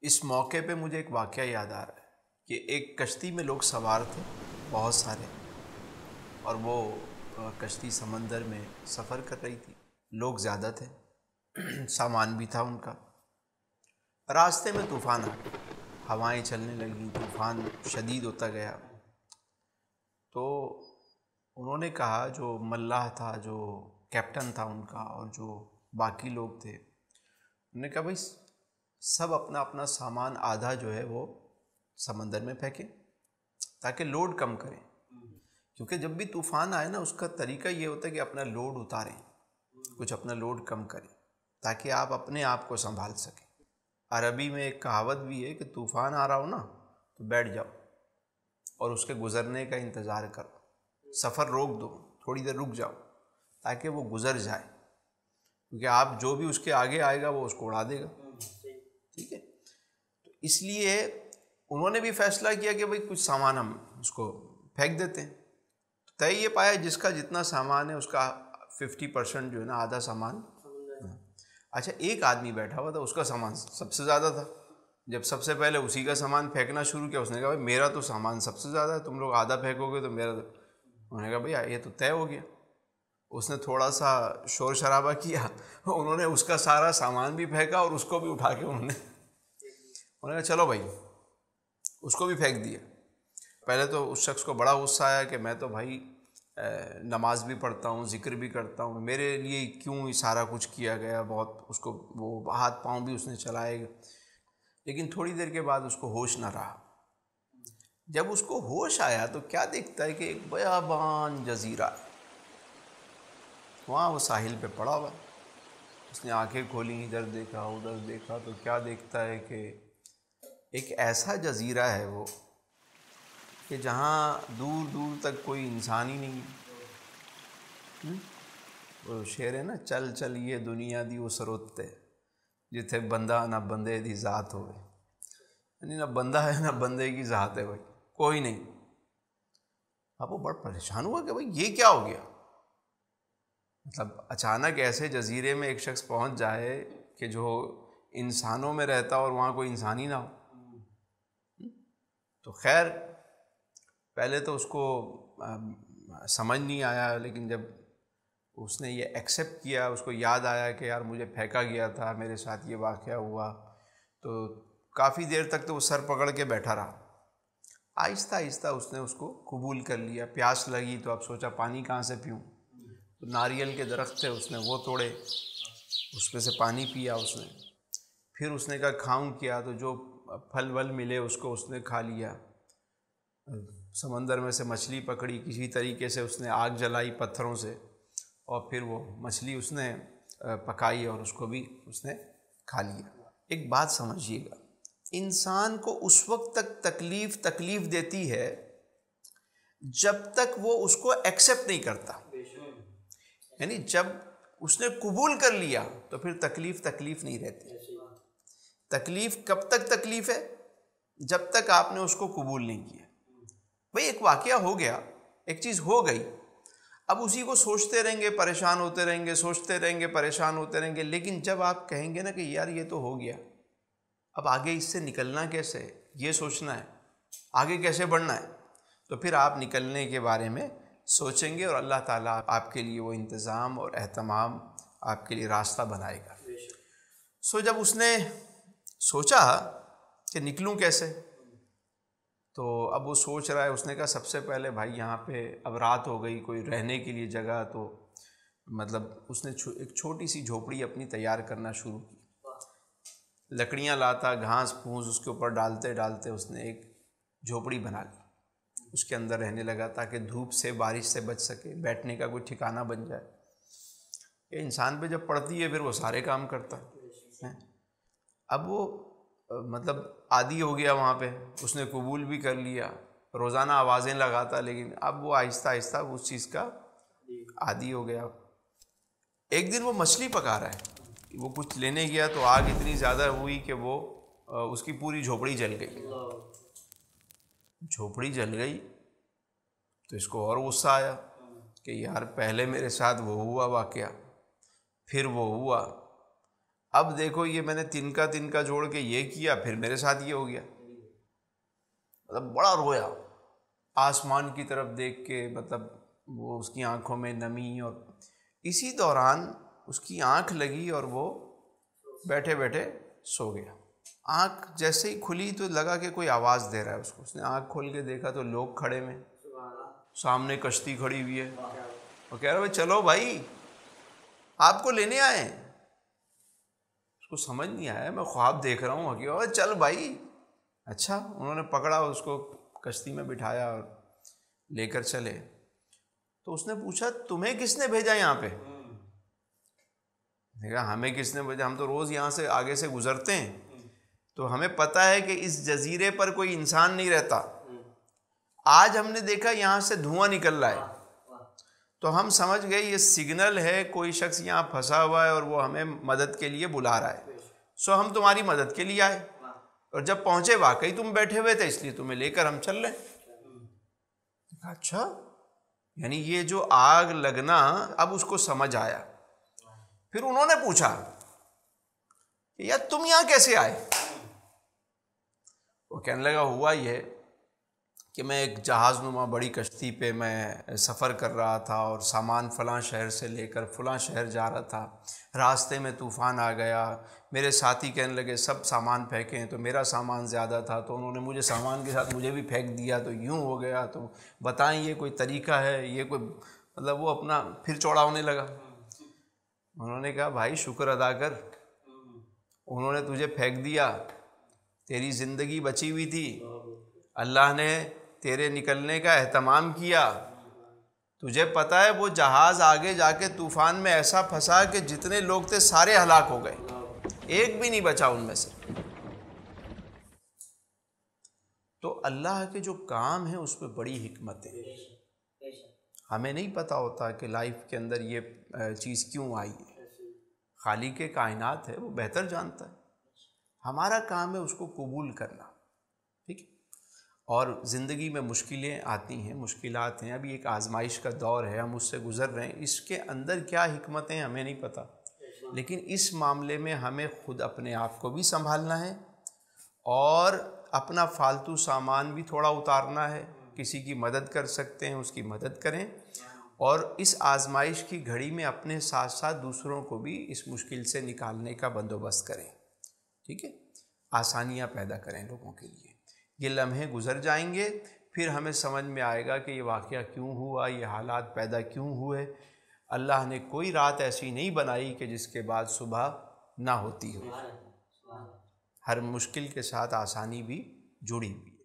اس موقع پہ مجھے ایک واقعہ یاد آ رہا ہے کہ ایک کشتی میں لوگ سوار تھے بہت سارے، اور وہ کشتی سمندر میں سفر کر رہی تھی۔ لوگ زیادہ تھے، سامان بھی تھا ان کا۔ راستے میں طوفان آ گیا، ہوائیں چلنے لگیں، طوفان شدید ہوتا گیا۔ تو انہوں نے کہا، جو ملاح تھا، جو کیپٹن تھا ان کا، اور جو باقی لوگ تھے، انہوں نے کہا بھائی سب اپنا اپنا سامان آدھا جو ہے وہ سمندر میں پھینکیں تاکہ لوڈ کم کریں، کیونکہ جب بھی طوفان آئے نا اس کا طریقہ یہ ہوتا ہے کہ اپنا لوڈ اتاریں، کچھ اپنا لوڈ کم کریں تاکہ آپ اپنے آپ کو سنبھال سکیں۔ عربی میں ایک کہاوت بھی ہے کہ طوفان آ رہا ہو نا تو بیٹھ جاؤ اور اس کے گزرنے کا انتظار کرو، سفر روک دو، تھوڑی دیر رک جاؤ تاکہ وہ گزر جائے، کیونکہ آپ جو بھی اس کے آگے آئے گا وہ اس کو اڑا دے گا۔ ٹھیک ہے، تو اس لیے انہوں نے بھی فیصلہ کیا کہ بھائی کچھ سامان ہم اس کو پھینک دیتے ہیں۔ طے یہ پایا جس کا جتنا سامان ہے اس کا 50% جو ہے نا، آدھا سامان۔ اچھا، ایک آدمی بیٹھا ہوا تھا، اس کا سامان سب سے زیادہ تھا۔ جب سب سے پہلے اسی کا سامان پھینکنا شروع کیا، اس نے کہا بھائی میرا تو سامان سب سے زیادہ ہے، تم لوگ آدھا پھینکو گے تو میرا تو۔ انہوں نے کہا بھائی یہ تو طے ہو گیا۔ اس نے تھوڑا سا شور شرابہ کیا، انہوں نے اس کا سارا سامان بھی پھینکا اور اس کو بھی اٹھا کے انہوں نے کہا چلو بھائی، اس کو بھی پھینک دیا۔ پہلے تو اس شخص کو بڑا غصہ آیا کہ میں تو بھائی نماز بھی پڑھتا ہوں، ذکر بھی کرتا ہوں، میرے لیے کیوں یہ سارا کچھ کیا گیا۔ بہت اس کو وہ ہاتھ پاؤں بھی اس نے چلائے، لیکن تھوڑی دیر کے بعد اس کو ہوش نہ رہا۔ جب اس کو ہوش آیا تو کیا دیکھتا ہے کہ ایک بیابان جزیرہ ہے، وہاں وہ ساحل پہ پڑا ہوا۔ اس نے آنکھیں کھولیں، ادھر دیکھا ادھر دیکھا تو کیا دیکھتا ہے کہ ایک ایسا جزیرہ ہے وہ کہ جہاں دور دور تک کوئی انسان ہی نہیں ہے۔ وہ شعر ہے نا، چل چل یہ دنیا دی وہ سروتے جتھے بندہ نہ بندے دی ذات ہوئے، یعنی نہ بندہ ہے نہ بندے کی ذات ہے، بھائی کوئی نہیں۔ اب وہ بڑا پریشان ہوا کہ بھائی یہ کیا ہو گیا، مطلب اچانک ایسے جزیرے میں ایک شخص پہنچ جائے کہ جو انسانوں میں رہتا اور وہاں کوئی انسان ہی نہ ہو۔ تو خیر پہلے تو اس کو سمجھ نہیں آیا، لیکن جب اس نے یہ ایکسیپٹ کیا، اس کو یاد آیا کہ یار مجھے پھینکا گیا تھا، میرے ساتھ یہ واقعہ ہوا، تو کافی دیر تک تو وہ سر پکڑ کے بیٹھا رہا۔ آہستہ آہستہ اس نے اس کو قبول کر لیا۔ پیاس لگی تو اب سوچا پانی کہاں سے پیوں، تو ناریل کے درخت تھے، اس نے وہ توڑے، اس میں سے پانی پیا اس نے۔ پھر اس نے کہا کھاؤں کیا، تو جو پھل ول ملے اس کو اس نے کھا لیا۔ سمندر میں سے مچھلی پکڑی، کسی طریقے سے اس نے آگ جلائی پتھروں سے، اور پھر وہ مچھلی اس نے پکائی اور اس کو بھی اس نے کھا لیا۔ ایک بات سمجھیے گا، انسان کو اس وقت تک تکلیف دیتی ہے جب تک وہ اس کو ایکسیپٹ نہیں کرتا، یعنی جب اس نے قبول کر لیا تو پھر تکلیف نہیں رہتی۔ تکلیف کب تک تکلیف ہے؟ جب تک آپ نے اس کو قبول نہیں کیا۔ بھئی ایک واقعہ ہو گیا، ایک چیز ہو گئی، اب اسی کو سوچتے رہیں گے، پریشان ہوتے رہیں گے، سوچتے رہیں گے، پریشان ہوتے رہیں گے، لیکن جب آپ کہیں گے نا کہ یار یہ تو ہو گیا، اب آگے اس سے نکلنا کیسے ہے، یہ سوچنا ہے، آگے کیسے بڑھنا ہے، تو پھر آپ نکلنے کے بارے میں سوچیں گے، اور اللہ تعالیٰ آپ کے لیے وہ انتظام اور اہتمام آپ کے لیے راستہ بنائے گا۔ جب اس نے سوچا کہ نکلوں کیسے، تو اب وہ سوچ رہا ہے۔ اس نے کہا سب سے پہلے بھائی یہاں پہ اب رات ہو گئی، کوئی رہنے کے لیے جگہ، تو مطلب اس نے ایک چھوٹی سی جھوپڑی اپنی تیار کرنا شروع کی۔ لکڑیاں لاتا، گھاس پھوس اس کے اوپر ڈالتے ڈالتے اس نے ایک جھوپڑی بنا لی، اس کے اندر رہنے لگا تاکہ دھوپ سے بارش سے بچ سکے، بیٹھنے کا کوئی ٹھکانہ بن جائے۔ یہ انسان پہ جب پڑتی ہے پھر وہ سارے کام کرتا ہے۔ اب وہ مطلب عادی ہو گیا وہاں پہ، اس نے قبول بھی کر لیا، روزانہ آوازیں لگاتا، لیکن اب وہ آہستہ آہستہ اس چیز کا عادی ہو گیا۔ ایک دن وہ مچھلی پکا رہا ہے، وہ کچھ لینے گیا تو آگ اتنی زیادہ ہوئی کہ وہ اس کی پوری جھوپڑی جل گئی۔ جھوپڑی جل گئی تو اس کو اور غصہ آیا کہ یار پہلے میرے ساتھ وہ ہوا واقعہ، پھر وہ ہوا، اب دیکھو یہ میں نے تنکا جوڑ کے یہ کیا، پھر میرے ساتھ یہ ہو گیا. مطلب بڑا رویا آسمان کی طرف دیکھ کے، مطلب وہ اس کی آنکھوں میں نمی. اور اسی دوران اس کی آنکھ لگی اور وہ بیٹھے بیٹھے سو گیا. آنکھ جیسے ہی کھلی تو لگا کہ کوئی آواز دے رہا ہے اس کو. اس نے آنکھ کھول کے دیکھا تو لوگ کھڑے ہوئے، سامنے کشتی کھڑی ہوئی ہے. وہ کہہ رہا ہے چلو بھائی آپ کو لینے آئے ہیں. اس کو سمجھ نہیں آیا میں خواب دیکھ رہا ہوں کہ چل بھائی. اچھا انہوں نے پکڑا اس کو کشتی میں بٹھایا اور لے کر چلے. تو اس نے پوچھا تمہیں کس نے بھیجا یہاں پہ؟ کہا ہمیں کس نے بھیجا، ہم تو روز یہاں سے آگے سے گزرتے ہیں تو ہمیں پتہ ہے کہ اس جزیرے پر کوئی انسان نہیں رہتا. آج ہم نے دیکھا یہاں سے دھواں نکل رہا ہے تو ہم سمجھ گئے یہ سگنل ہے، کوئی شخص یہاں پھنسا ہوا ہے اور وہ ہمیں مدد کے لیے بلا رہا ہے. سو ہم تمہاری مدد کے لیے آئے اور جب پہنچے واقعی تم بیٹھے ہوئے تھے، اس لیے تمہیں لے کر ہم چل رہے ہیں. اچھا یعنی یہ جو آگ لگنا اب اس کو سمجھ آیا. پھر انہوں نے پوچھا کہ یار تم یہاں کیسے آئے؟ وہ کہنے لگا ہوا یہ کہ میں ایک جہاز نما بڑی کشتی پہ میں سفر کر رہا تھا اور سامان فلاں شہر سے لے کر فلاں شہر جا رہا تھا. راستے میں طوفان آ گیا، میرے ساتھی کہنے لگے سب سامان پھینکیں تو میرا سامان زیادہ تھا تو انہوں نے مجھے سامان کے ساتھ مجھے بھی پھینک دیا تو یوں ہو گیا. تو بتائیں یہ کوئی طریقہ ہے؟ یہ کوئی مطلب وہ اپنا پھر چوڑا ہونے لگا. انہوں نے کہا بھائی شکر ادا کر، انہوں نے تجھے پھینک دیا، تیری زندگی بچی ہوئی تھی، اللہ نے تیرے نکلنے کا اہتمام کیا. تجھے پتہ ہے وہ جہاز آگے جا کے طوفان میں ایسا پھنسا کہ جتنے لوگ تھے سارے ہلاک ہو گئے، ایک بھی نہیں بچا ان میں سے. تو اللہ کے جو کام ہے اس پہ بڑی حکمت ہے. ہمیں نہیں پتہ ہوتا کہ لائف کے اندر یہ چیز کیوں آئی ہے. خالق کائنات ہے، وہ بہتر جانتا ہے. ہمارا کام ہے اس کو قبول کرنا. ٹھیک ہے. اور زندگی میں مشکلیں آتی ہیں، مشکلات ہیں، ابھی ایک آزمائش کا دور ہے، ہم اس سے گزر رہے ہیں. اس کے اندر کیا حکمتیں ہمیں نہیں پتہ، لیکن اس معاملے میں ہمیں خود اپنے آپ کو بھی سنبھالنا ہے اور اپنا فالتو سامان بھی تھوڑا اتارنا ہے. کسی کی مدد کر سکتے ہیں اس کی مدد کریں، اور اس آزمائش کی گھڑی میں اپنے ساتھ ساتھ دوسروں کو بھی اس مشکل سے نکالنے کا بندوبست کریں. ٹھیک ہے. آسانیاں پیدا کریں لوگوں کے لیے. یہ لمحے گزر جائیں گے، پھر ہمیں سمجھ میں آئے گا کہ یہ واقعہ کیوں ہوا، یہ حالات پیدا کیوں ہوئے. اللہ نے کوئی رات ایسی نہیں بنائی کہ جس کے بعد صبح نہ ہوتی ہو. ہر مشکل کے ساتھ آسانی بھی جڑی ہوئی ہے.